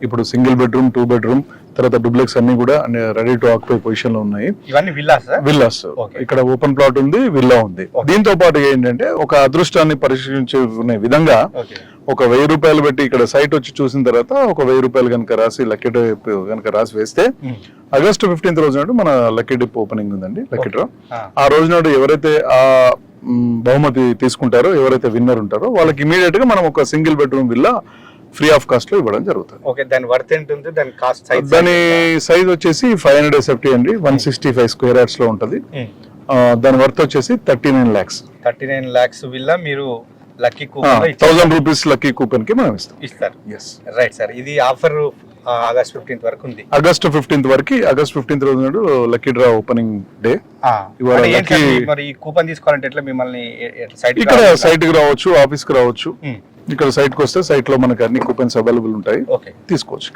ఇప్పుడు single bedroom 2 bedroom తర్వాత duplex అన్ని కూడా రెడీ టు ఆక్యుపై పొజిషన్ లో ఉన్నాయి. ఇవన్నీ విల్లాస్ ఇక్కడ ఓపెన్ ప్లాట్ ఉంది, విల్లా ఉంది. దీంతో పాటు ఏంటంటే ఒక అదృష్టాన్ని పరిశీలించుకునే విధంగా ఒక 1000 రూపాయలు పెట్టి ఇక్కడ సైట్ వచ్చి చూసిన తర్వాత ఒక 1000 రూపాయలు కనుక రాసి లక్కీ డిప్ కనుక రాసి వేస్తే ఆగస్టు 15th రోజు నాడు మన లక్కీ డిప్ ఓపెనింగ్ ఉందండి. లక్కీ డ్రా ఆ రోజు నాడు ఎవరైతే ఆ బహుమతి తీసుకుంటారో, ఎవరైతే విన్నర్ ఉంటారో వాళ్ళకి ఇమీడియట్ గా మనం ఒక single bedroom villa free of cost లో ఇవ్వడం జరుగుతుంది. ఓకే, దాని వర్త్ ఎంత ఉంది? దాని కాస్ట్ దాని సైజ్ వచ్చేసి 500 SFT అండి, 165 స్క్వేర్ యార్డ్స్ లో ఉంటది. దాని వర్త్ వచ్చేసి 39 lakhs విల్లా మీరు lucky coupon 1000 rupees lucky coupon కి మనం ఇస్తారు. ఎస్ రైట్ సార్, ఇది ఆఫర్ ఆగస్ట్ 15th వరకు ఉంది. ఆగస్ట్ 15th వరకు, ఆగస్ట్ 15th రోజు నాడు లక్కీ డ్రా ఓపెనింగ్ డే. మరి ఈ కూపన్ తీసుకోవాలంటే ఎట్లా? మిమ్మల్ని ఇక్కడ సైట్ కి రావచ్చు, ఆఫీస్ కి రావచ్చు. ఇక్కడ సైట్ కి వస్తే సైట్ లో మనకి అన్ని కూపన్స్ అవైలబుల్ ఉంటాయి, తీసుకోవచ్చు.